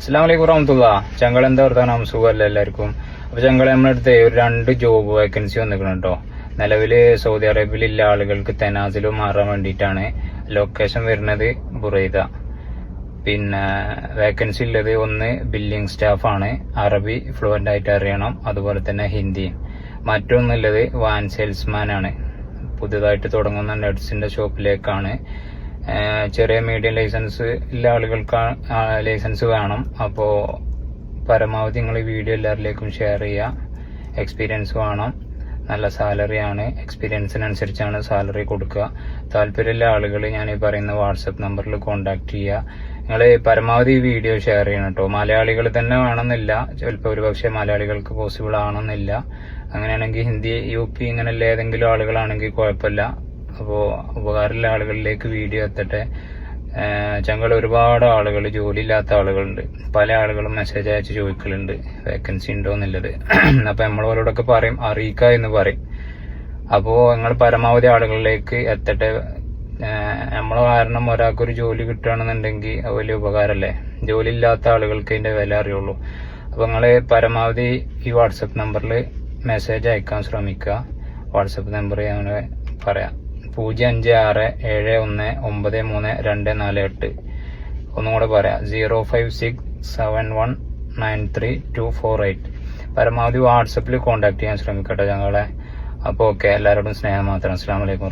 അസ്സലാമു അലൈക്കും വറഹ്മത്തുള്ളാ. ചങ്കൾ എന്താ വർത്താനം? സുഖമല്ല എല്ലാവർക്കും. അപ്പൊ ചങ്കൾ നമ്മുടെ അടുത്ത് ഒരു 2 ജോബ് വേക്കൻസി വന്നിക്കണം കേട്ടോ. നിലവില് സൗദി അറേബ്യയിലുള്ള ആളുകൾക്ക് തെനാസിലും മാറാൻ വേണ്ടിയിട്ടാണ്. ലൊക്കേഷൻ വരുന്നത് ബുറൈദ. പിന്നെ വേക്കൻസി ഉള്ളത് ഒന്ന് ബില്ലിംഗ് സ്റ്റാഫാണ്, അറബി ഫ്ലുവന്റ് ആയിട്ട് അറിയണം, അതുപോലെ തന്നെ ഹിന്ദിയും. മറ്റൊന്നുള്ളത് വാൻ സെയിൽസ്മാൻ ആണ്. പുതുതായിട്ട് തുടങ്ങുന്ന നട്സിന്റെ ഷോപ്പിലേക്കാണ്. ചെറിയ മീഡിയം ലൈസൻസ് ഉള്ള ആളുകൾക്ക് ലൈസൻസ് വേണം. അപ്പോൾ പരമാവധി നിങ്ങൾ ഈ വീഡിയോ എല്ലാവരിലേക്കും ഷെയർ ചെയ്യുക. എക്സ്പീരിയൻസ് വേണം, നല്ല സാലറിയാണ്, എക്സ്പീരിയൻസിനനുസരിച്ചാണ് സാലറി കൊടുക്കുക. താല്പര്യമുള്ള ആളുകൾ ഞാൻ ഈ പറയുന്ന വാട്സപ്പ് നമ്പറിൽ കോൺടാക്ട് ചെയ്യുക. നിങ്ങൾ പരമാവധി ഈ വീഡിയോ ഷെയർ ചെയ്യണം കേട്ടോ. മലയാളികൾ തന്നെ വേണമെന്നില്ല, ചിലപ്പോൾ ഒരുപക്ഷെ മലയാളികൾക്ക് പോസിബിൾ ആണെന്നില്ല. അങ്ങനെയാണെങ്കിൽ ഹിന്ദി, UP ഇങ്ങനെയുള്ള ഏതെങ്കിലും ആളുകളാണെങ്കിൽ കുഴപ്പമില്ല. അപ്പോൾ ഉപകാരമുള്ള ആളുകളിലേക്ക് വീഡിയോ എത്തട്ടെ. ചങ്കൾ ഒരുപാട് ആളുകൾ, ജോലിയില്ലാത്ത ആളുകളുണ്ട്. പല ആളുകളും മെസ്സേജ് അയച്ച് ചോദിക്കലുണ്ട് വേക്കൻസി ഉണ്ടോ എന്നുള്ളത്. അപ്പൊ നമ്മളവരോടൊക്കെ പറയും, അറിയിക്കുക എന്ന് പറയും. അപ്പോൾ നിങ്ങൾ പരമാവധി ആളുകളിലേക്ക് എത്തട്ടെ. നമ്മളെ കാരണം ഒരാൾക്കൊരു ജോലി കിട്ടുകയാണെന്നുണ്ടെങ്കിൽ അത് വലിയ ഉപകാരമല്ലേ. ജോലി ഇല്ലാത്ത ആളുകൾക്ക് അതിന്റെ വില അറിയുള്ളൂ. അപ്പൊ നിങ്ങൾ പരമാവധി ഈ വാട്സപ്പ് നമ്പറിൽ മെസ്സേജ് അയക്കാൻ ശ്രമിക്കുക. വാട്സപ്പ് നമ്പർ ഞാൻ പറയാം: 0567193248. ഒന്നും കൂടെ പറയാം: 0567193248. പരമാവധി വാട്സപ്പിൽ കോൺടാക്ട് ചെയ്യാൻ ശ്രമിക്കട്ടെ ഞങ്ങളെ. അപ്പോൾ ഓക്കെ, എല്ലാവരോടും സ്നേഹം മാത്രം. അസ്സലാമു അലൈക്കും.